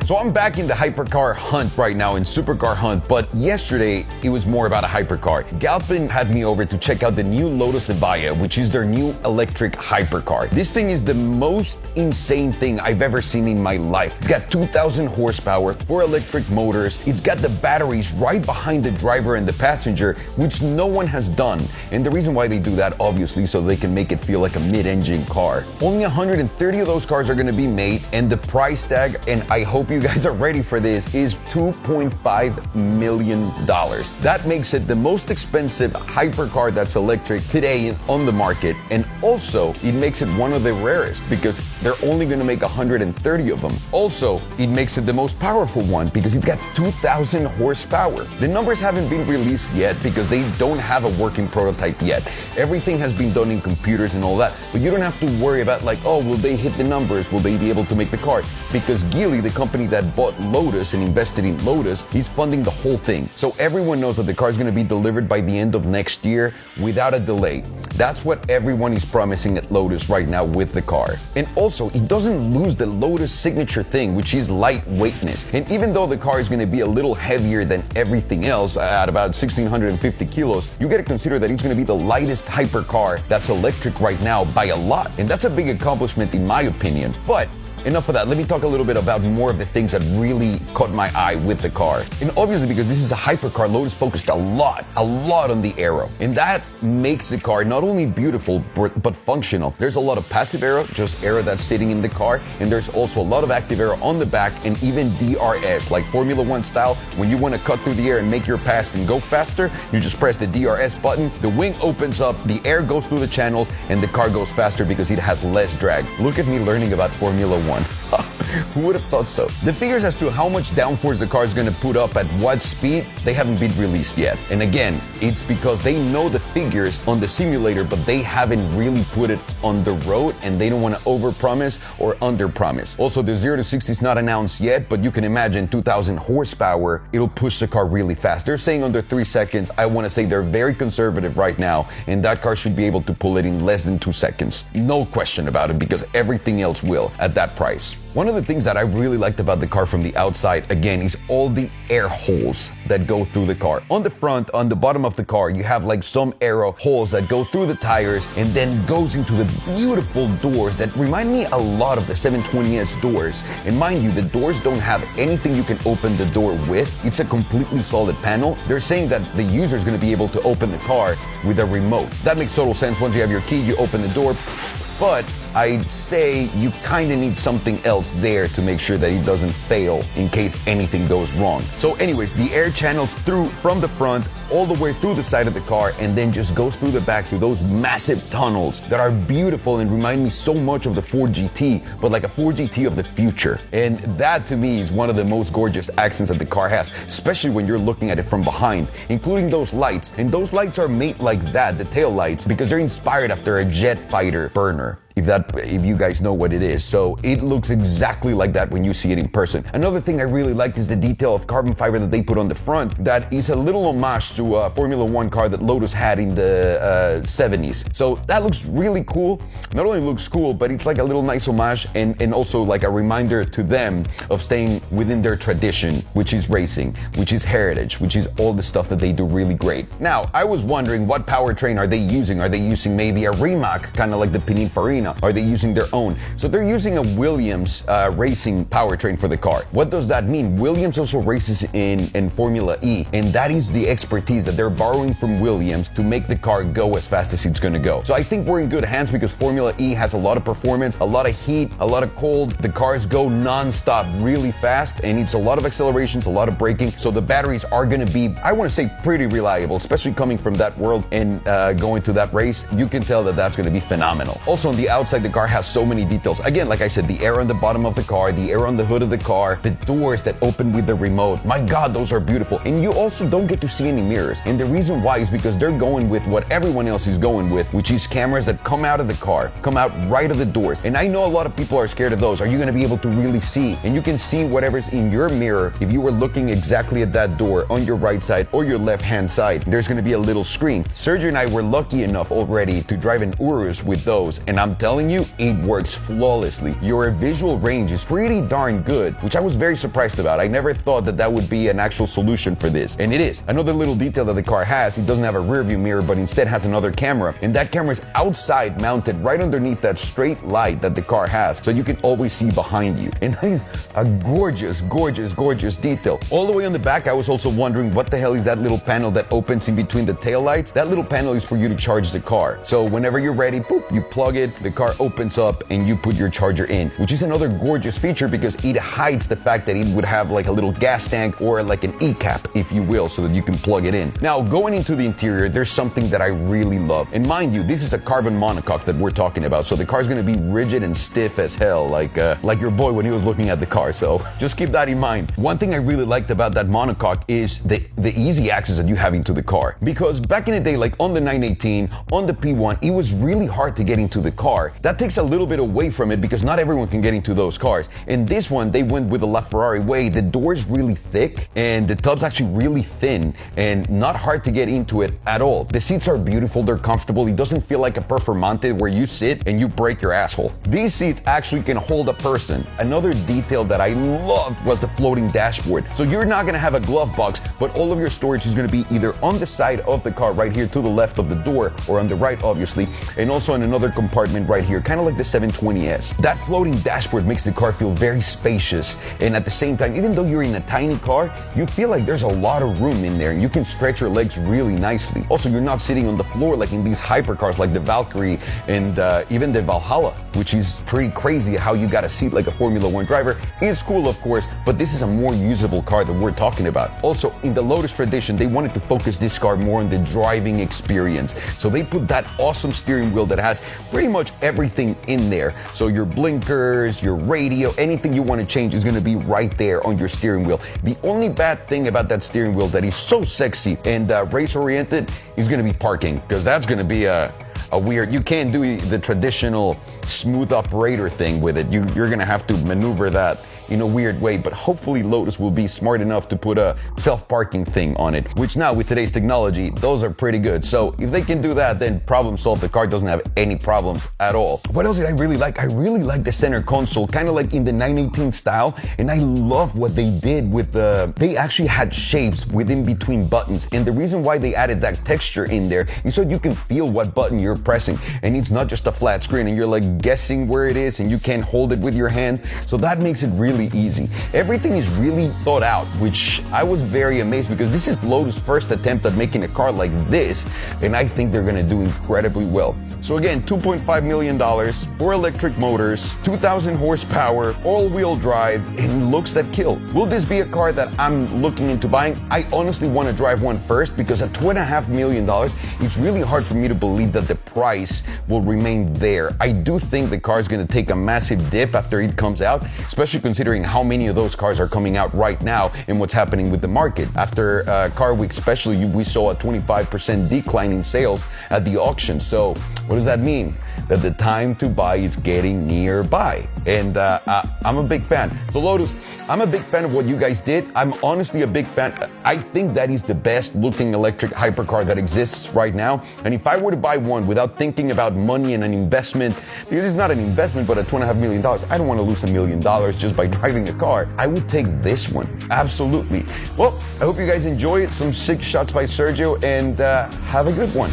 So I'm back in the hypercar hunt right now, in supercar hunt, but yesterday it was more about a hypercar. Galpin had me over to check out the new Lotus Evija, which is their new electric hypercar. This thing is the most insane thing I've ever seen in my life. It's got 2,000 horsepower, 4 electric motors. It's got the batteries right behind the driver and the passenger, which no one has done. And the reason why they do that, obviously, so they can make it feel like a mid-engine car. Only 130 of those cars are going to be made, and the price tag, and I hope you guys are ready for this, is $2.5 million. That makes it the most expensive hypercar that's electric today on the market, and also it makes it one of the rarest because they're only going to make 130 of them. Also, it makes it the most powerful one because it's got 2,000 horsepower. The numbers haven't been released yet because they don't have a working prototype yet. Everything has been done in computers and all that, but you don't have to worry about like, oh, will they hit the numbers? Will they be able to make the car? Because Geely, the company that bought Lotus and invested in Lotus, he's funding the whole thing. So everyone knows that the car is going to be delivered by the end of next year without a delay. That's what everyone is promising at Lotus right now with the car. And also, it doesn't lose the Lotus signature thing, which is lightweightness. And even though the car is going to be a little heavier than everything else, at about 1,650 kilos, you got to consider that it's going to be the lightest hypercar that's electric right now by a lot. And that's a big accomplishment in my opinion. But enough of that. Let me talk a little bit about more of the things that really caught my eye with the car. And obviously, because this is a hypercar, Lotus focused a lot on the aero. And that makes the car not only beautiful, but functional. There's a lot of passive aero, just aero that's sitting in the car. And there's also a lot of active aero on the back and even DRS, like Formula One style. When you want to cut through the air and make your pass and go faster, you just press the DRS button. The wing opens up, the air goes through the channels, and the car goes faster because it has less drag. Look at me learning about Formula One. Who would have thought so? The figures as to how much downforce the car is going to put up at what speed, they haven't been released yet. And again, it's because they know the figures on the simulator, but they haven't really put it on the road, and they don't want to overpromise or underpromise. Also, the 0 to 60 is not announced yet, but you can imagine 2,000 horsepower, it'll push the car really fast. They're saying under 3 seconds. I want to say they're very conservative right now, and that car should be able to pull it in less than 2 seconds. No question about it, because everything else will at that price. One of the things that I really liked about the car from the outside, again, is all the air holes that go through the car. On the front, on the bottom of the car, you have like some aero holes that go through the tires and then goes into the beautiful doors that remind me a lot of the 720S doors. And mind you, the doors don't have anything you can open the door with. It's a completely solid panel. They're saying that the user is going to be able to open the car with a remote. That makes total sense. Once you have your key, you open the door. But I'd say you kind of need something else there to make sure that it doesn't fail in case anything goes wrong. So anyways, the air channels through from the front all the way through the side of the car and then just goes through the back through those massive tunnels that are beautiful and remind me so much of the Ford GT, but like a Ford GT of the future. And that to me is one of the most gorgeous accents that the car has, especially when you're looking at it from behind, including those lights. And those lights are made like that, the tail lights, because they're inspired after a jet fighter burner. If you guys know what it is. So it looks exactly like that when you see it in person. Another thing I really liked is the detail of carbon fiber that they put on the front. That is a little homage to a Formula One car that Lotus had in the 70s. So that looks really cool. Not only looks cool, but it's like a little nice homage and also like a reminder to them of staying within their tradition, which is racing, which is heritage, which is all the stuff that they do really great. Now, I was wondering, what powertrain are they using? Are they using maybe a Rimac, kind of like the Pininfarina? Are they using their own? So they're using a Williams racing powertrain for the car. What does that mean? Williams also races in Formula E, and that is the expertise that they're borrowing from Williams to make the car go as fast as it's gonna go. So I think we're in good hands because Formula E has a lot of performance, a lot of heat, a lot of cold. The cars go non-stop really fast, and it's a lot of accelerations, a lot of braking. So the batteries are gonna be, I wanna say, pretty reliable, especially coming from that world and going to that race. You can tell that that's gonna be phenomenal. Also on the outside, the car has so many details. Again, like I said, the air on the bottom of the car, the air on the hood of the car, the doors that open with the remote. My God, those are beautiful. And you also don't get to see any mirrors. And the reason why is because they're going with what everyone else is going with, which is cameras that come out of the car, come out right of the doors. And I know a lot of people are scared of those. Are you going to be able to really see? And you can see whatever's in your mirror. If you were looking exactly at that door on your right side or your left-hand side, there's going to be a little screen. Sergio and I were lucky enough already to drive in Urus with those. And I'm telling telling you, it works flawlessly. Your visual range is pretty darn good, which I was very surprised about. I never thought that that would be an actual solution for this, and it is. Another little detail that the car has, it doesn't have a rear view mirror, but instead has another camera, and that camera is outside mounted right underneath that straight light that the car has, so you can always see behind you. And that is a gorgeous, gorgeous, gorgeous detail. All the way on the back, I was also wondering what the hell is that little panel that opens in between the taillights? That little panel is for you to charge the car. So whenever you're ready, boop, you plug it, the car opens up, and you put your charger in, which is another gorgeous feature because it hides the fact that it would have like a little gas tank or like an e-cap, if you will, so that you can plug it in. Now, going into the interior, there's something that I really love. And mind you, this is a carbon monocoque that we're talking about, so the car's gonna be rigid and stiff as hell, like your boy when he was looking at the car, so just keep that in mind. One thing I really liked about that monocoque is the easy access that you have into the car. Because back in the day, like on the 918, on the P1, it was really hard to get into the car. That takes a little bit away from it because not everyone can get into those cars. In this one, they went with the LaFerrari way. The door's really thick and the tub's actually really thin and not hard to get into it at all. The seats are beautiful, they're comfortable. It doesn't feel like a Performante where you sit and you break your asshole. These seats actually can hold a person. Another detail that I loved was the floating dashboard. So you're not gonna have a glove box, but all of your storage is gonna be either on the side of the car right here to the left of the door or on the right, obviously, and also in another compartment right here, kind of like the 720S. That floating dashboard makes the car feel very spacious, and at the same time, even though you're in a tiny car, you feel like there's a lot of room in there and you can stretch your legs really nicely. Also, you're not sitting on the floor like in these hypercars like the Valkyrie and even the Valhalla, which is pretty crazy how you got a seat like a Formula One driver. It's cool, of course, but this is a more usable car that we're talking about. Also, in the Lotus tradition, they wanted to focus this car more on the driving experience. So they put that awesome steering wheel that has pretty much everything in there. So your blinkers, your radio, anything you want to change is going to be right there on your steering wheel. The only bad thing about that steering wheel that is so sexy and race-oriented is going to be parking, because that's going to be a weird, you can't do the traditional smooth operator thing with it. You're gonna have to maneuver that in a weird way, but hopefully Lotus will be smart enough to put a self-parking thing on it, which now with today's technology, those are pretty good. So if they can do that, then problem solved. The car doesn't have any problems at all. What else did I really like? I really like the center console, kind of like in the 918 style, and I love what they did with they actually had shapes within between buttons, and the reason why they added that texture in there is so you can feel what button you're pressing, and it's not just a flat screen and you're like guessing where it is and you can't hold it with your hand. So that makes it really easy. Everything is really thought out, which I was very amazed because this is Lotus' first attempt at making a car like this, and I think they're gonna do incredibly well. So again, $2.5 million, 4 electric motors, 2,000 horsepower, all-wheel drive, and looks that kill. Will this be a car that I'm looking into buying? I honestly want to drive one first because at $2.5 million, it's really hard for me to believe that the price will remain there. I do think the car is going to take a massive dip after it comes out, especially considering how many of those cars are coming out right now and what's happening with the market. After Car Week especially, we saw a 25% decline in sales at the auction. So what does that mean? That the time to buy is getting nearby. And I'm a big fan. So Lotus, I'm a big fan of what you guys did. I'm honestly a big fan. I think that is the best looking electric hypercar that exists right now. And if I were to buy one without thinking about money and an investment, because it's not an investment, but at $2.5 million, I don't want to lose $1 million just by driving a car. I would take this one. Absolutely. Well, I hope you guys enjoy it. Some sick shots by Sergio, and have a good one.